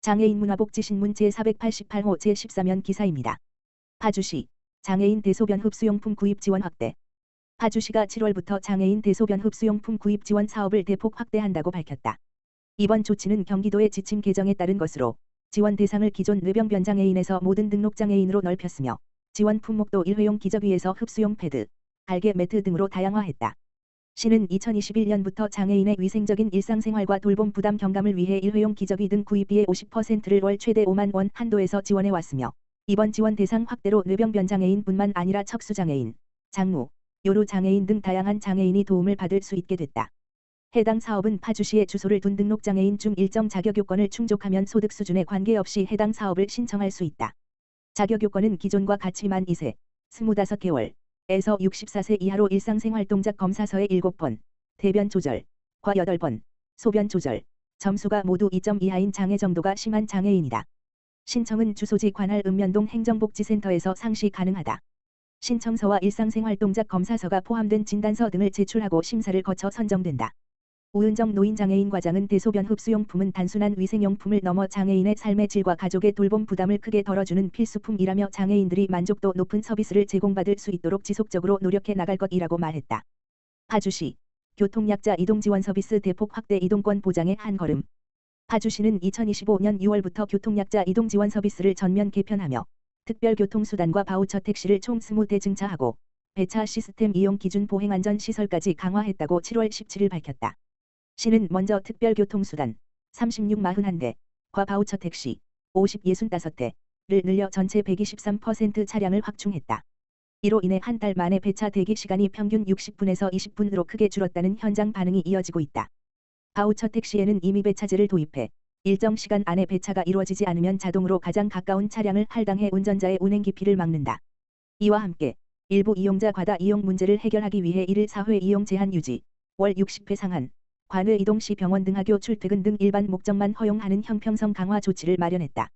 장애인 문화복지신문 제488호 제14면 기사입니다. 파주시 장애인 대소변 흡수용품 구입 지원 확대. 파주시가 7월부터 장애인 대소변 흡수용품 구입 지원 사업을 대폭 확대한다고 밝혔다. 이번 조치는 경기도의 지침 개정에 따른 것으로 지원 대상을 기존 뇌병변 장애인에서 모든 등록 장애인으로 넓혔으며 지원 품목도 일회용 기저귀에서 흡수용 패드, 갈개 매트 등으로 다양화했다. 시는 2021년부터 장애인의 위생적인 일상생활과 돌봄 부담 경감을 위해 일회용 기저귀 등 구입비의 50%를 월 최대 5만 원 한도에서 지원해 왔으며 이번 지원 대상 확대로 뇌병변 장애인뿐만 아니라 척수장애인, 장루, 요로 장애인 등 다양한 장애인이 도움을 받을 수 있게 됐다. 해당 사업은 파주시에 주소를 둔 등록장애인 중 일정 자격요건을 충족하면 소득 수준에 관계없이 해당 사업을 신청할 수 있다. 자격요건은 기존과 같이 만 2세, 25개월, 에서 64세 이하로 일상생활 동작 검사서에 7번, 대변 조절, 과 8번, 소변 조절, 점수가 모두 2점 이하인 장애 정도가 심한 장애인이다. 신청은 주소지 관할 읍면동 행정복지센터에서 상시 가능하다. 신청서와 일상생활 동작 검사서가 포함된 진단서 등을 제출하고 심사를 거쳐 선정된다. 우은정 노인장애인 과장은 대소변 흡수용품은 단순한 위생용품을 넘어 장애인의 삶의 질과 가족의 돌봄 부담을 크게 덜어주는 필수품이라며 장애인들이 만족도 높은 서비스를 제공받을 수 있도록 지속적으로 노력해 나갈 것이라고 말했다. 파주시 교통약자 이동지원 서비스 대폭 확대 이동권 보장의 한 걸음. 파주시는 2025년 6월부터 교통약자 이동지원 서비스를 전면 개편하며 특별교통수단과 바우처 택시를 총 20대 증차하고 배차 시스템 이용 기준 보행안전시설까지 강화했다고 7월 17일 밝혔다. 시는 먼저 특별교통수단 3641대,과 바우처 택시 65대를 늘려 전체 123% 차량을 확충했다. 이로 인해 한 달 만에 배차 대기 시간이 평균 60분에서 20분으로 크게 줄었다는 현장 반응이 이어지고 있다. 바우처 택시에는 이미 배차제를 도입해 일정 시간 안에 배차가 이루어지지 않으면 자동으로 가장 가까운 차량을 할당해 운전자의 운행 기피를 막는다. 이와 함께 일부 이용자 과다 이용 문제를 해결하기 위해 1일 4회 이용 제한 유지, 월 60회 상한, 관외 이동 시 병원 등 학교 출퇴근 등 일반 목적만 허용하는 형평성 강화 조치를 마련했다.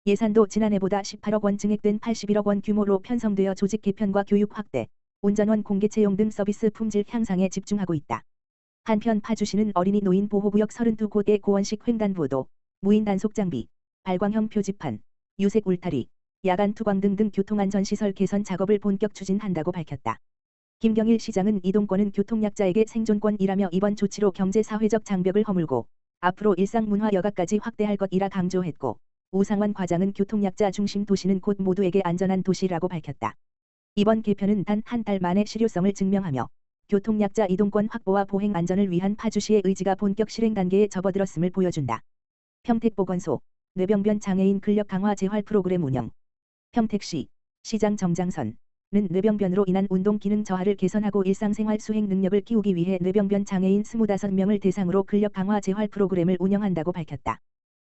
예산도 지난해보다 18억 원 증액된 81억 원 규모로 편성되어 조직 개편과 교육 확대, 운전원 공개 채용 등 서비스 품질 향상에 집중하고 있다. 한편 파주시는 어린이 노인 보호구역 32곳의 고원식 횡단보도, 무인 단속 장비, 발광형 표지판, 유색 울타리, 야간 투광 등 교통안전시설 개선 작업을 본격 추진한다고 밝혔다. 김경일 시장은 이동권은 교통약자에게 생존권이라며 이번 조치로 경제사회적 장벽을 허물고 앞으로 일상문화 여가까지 확대할 것이라 강조했고 우상환 과장은 교통약자 중심 도시는 곧 모두에게 안전한 도시라고 밝혔다. 이번 개편은 단 한 달 만에 실효성을 증명하며 교통약자 이동권 확보와 보행 안전을 위한 파주시의 의지가 본격 실행 단계에 접어들었음을 보여준다. 평택보건소 뇌병변 장애인 근력 강화 재활 프로그램 운영. 평택시 시장 정장선은 뇌병변으로 인한 운동 기능 저하를 개선하고 일상생활 수행 능력을 키우기 위해 뇌병변 장애인 25명을 대상으로 근력 강화 재활 프로그램을 운영한다고 밝혔다.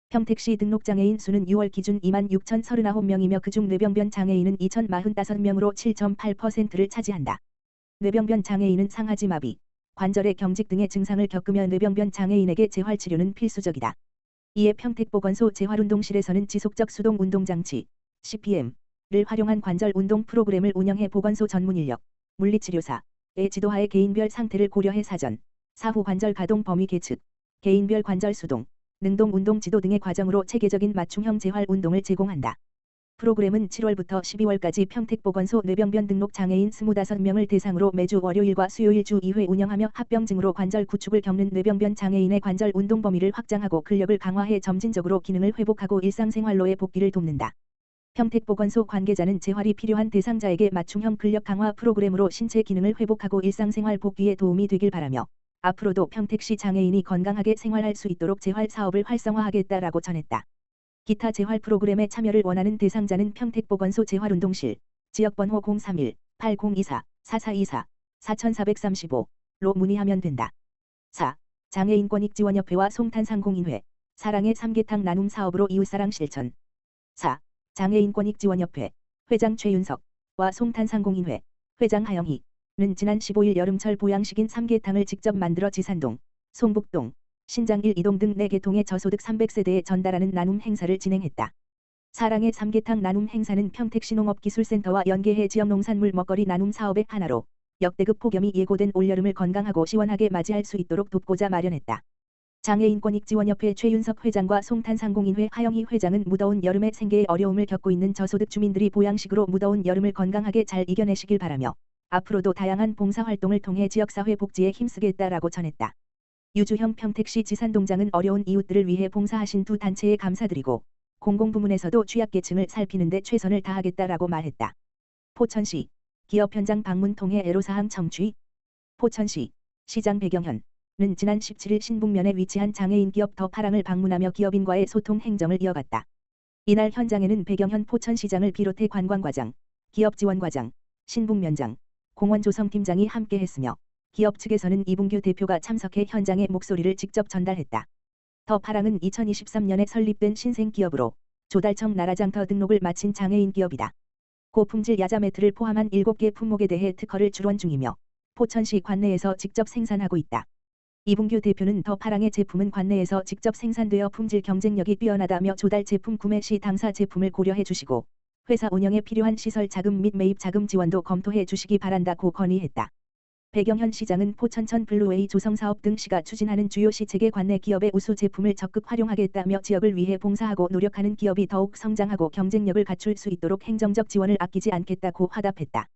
평택시 등록장애인 수는 6월 기준 26,039명이며 그중 뇌병변 장애인은 2,045명으로 7.8%를 차지한다. 뇌병변 장애인은 상하지 마비, 관절의 경직 등의 증상을 겪으며 뇌병변 장애인에게 재활치료는 필수적이다. 이에 평택보건소 재활운동실에서는 지속적 수동 운동장치, CPM을 활용한 관절 운동 프로그램을 운영해 보건소 전문인력, 물리치료사의 지도하에 개인별 상태를 고려해 사전, 사후 관절 가동 범위 계측, 개인별 관절 수동, 능동 운동 지도 등의 과정으로 체계적인 맞춤형 재활 운동을 제공한다. 프로그램은 7월부터 12월까지 평택보건소 뇌병변 등록 장애인 25명을 대상으로 매주 월요일과 수요일 주 2회 운영하며 합병증으로 관절 구축을 겪는 뇌병변 장애인의 관절 운동 범위를 확장하고 근력을 강화해 점진적으로 기능을 회복하고 일상생활로의 복귀를 돕는다. 평택보건소 관계자는 재활이 필요한 대상자에게 맞춤형 근력 강화 프로그램으로 신체 기능을 회복하고 일상생활 복귀에 도움이 되길 바라며 앞으로도 평택시 장애인이 건강하게 생활할 수 있도록 재활 사업을 활성화하겠다라고 전했다. 기타 재활 프로그램에 참여를 원하는 대상자는 평택보건소 재활운동실, 지역번호 031-8024-4424-4435로 문의하면 된다. 4. 장애인권익지원협회와 송탄상공인회, 사랑의 삼계탕 나눔 사업으로 이웃사랑 실천. 4. 장애인권익지원협회, 회장 최윤석과 송탄상공인회, 회장 하영희는 지난 15일 여름철 보양식인 삼계탕을 직접 만들어 지산동, 송북동, 신장 1, 2동 등 4개통의 저소득 300세대에 전달하는 나눔 행사를 진행했다. 사랑의 삼계탕 나눔 행사는 평택시 농업기술센터와 연계해 지역농산물 먹거리 나눔 사업의 하나로 역대급 폭염이 예고된 올여름을 건강하고 시원하게 맞이할 수 있도록 돕고자 마련했다. 장애인권익지원협회 최윤석 회장과 송탄상공인회 하영희 회장은 무더운 여름에 생계에 어려움을 겪고 있는 저소득 주민들이 보양식으로 무더운 여름을 건강하게 잘 이겨내시길 바라며 앞으로도 다양한 봉사활동을 통해 지역사회 복지에 힘쓰겠다라고 전했다. 유주형 평택시 지산동장은 어려운 이웃들을 위해 봉사하신 두 단체에 감사드리고 공공부문에서도 취약계층을 살피는 데 최선을 다하겠다라고 말했다. 포천시 기업 현장 방문 통해 애로사항 청취. 포천시 시장 배경현은 지난 17일 신북면에 위치한 장애인 기업 더파랑을 방문하며 기업인과의 소통 행정을 이어갔다. 이날 현장에는 배경현 포천시장을 비롯해 관광과장, 기업지원과장, 신북면장, 공원조성팀장이 함께했으며 기업 측에서는 이bun규 대표가 참석해 현장의 목소리를 직접 전달했다. 더파랑은 2023년에 설립된 신생기업으로 조달청 나라장터 등록을 마친 장애인 기업이다. 고품질 야자 매트를 포함한 7개 품목에 대해 특허를 출원 중이며 포천시 관내에서 직접 생산하고 있다. 이bun규 대표는 더파랑의 제품은 관내에서 직접 생산되어 품질 경쟁력이 뛰어나다며 조달 제품 구매 시 당사 제품을 고려해 주시고 회사 운영에 필요한 시설 자금 및 매입 자금 지원도 검토해 주시기 바란다고 건의했다. 배경현 시장은 포천천 블루웨이 조성사업 등 시가 추진하는 주요 시체계 관내 기업의 우수 제품을 적극 활용하겠다며 지역을 위해 봉사하고 노력하는 기업이 더욱 성장하고 경쟁력을 갖출 수 있도록 행정적 지원을 아끼지 않겠다고 화답했다.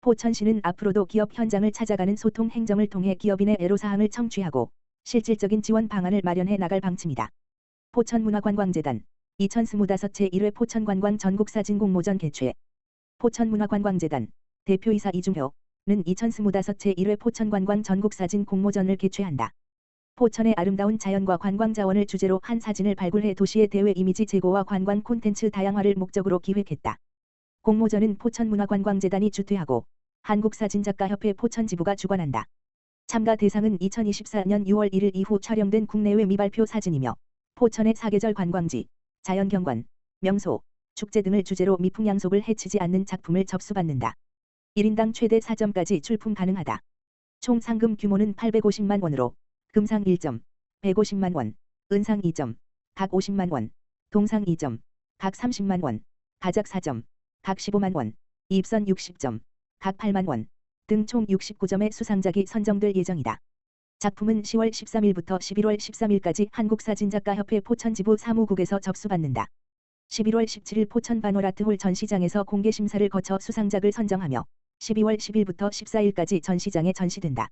포천시는 앞으로도 기업 현장을 찾아가는 소통 행정을 통해 기업인의 애로사항을 청취하고 실질적인 지원 방안을 마련해 나갈 방침이다. 포천문화관광재단 2025 제1회 포천관광 전국사진 공모전 개최. 포천문화관광재단 대표이사 이중효는 2025 제1회 포천관광 전국사진 공모전을 개최한다. 포천의 아름다운 자연과 관광자원을 주제로 한 사진을 발굴해 도시의 대외 이미지 제고와 관광 콘텐츠 다양화를 목적으로 기획했다. 공모전은 포천문화관광재단이 주최하고 한국사진작가협회 포천지부가 주관한다. 참가 대상은 2024년 6월 1일 이후 촬영된 국내외 미발표 사진이며 포천의 사계절 관광지, 자연경관, 명소, 축제 등을 주제로 미풍양속을 해치지 않는 작품을 접수받는다. 1인당 최대 4점까지 출품 가능하다. 총 상금 규모는 850만 원으로 금상 1점, 150만 원, 은상 2점, 각 50만 원, 동상 2점, 각 30만 원, 가작 4점, 각 15만 원, 입선 60점, 각 8만 원 등 총 69점의 수상작이 선정될 예정이다. 작품은 10월 13일부터 11월 13일까지 한국사진작가협회 포천지부 사무국에서 접수받는다. 11월 17일 포천 바노라트홀 전시장에서 공개심사를 거쳐 수상작을 선정하며 12월 10일부터 14일까지 전시장에 전시된다.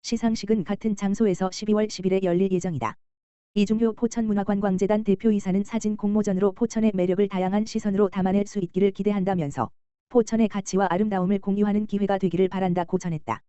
시상식은 같은 장소에서 12월 10일에 열릴 예정이다. 이중효 포천문화관광재단 대표이사는 사진 공모전으로 포천의 매력을 다양한 시선으로 담아낼 수 있기를 기대한다면서 포천의 가치와 아름다움을 공유하는 기회가 되기를 바란다고 전했다.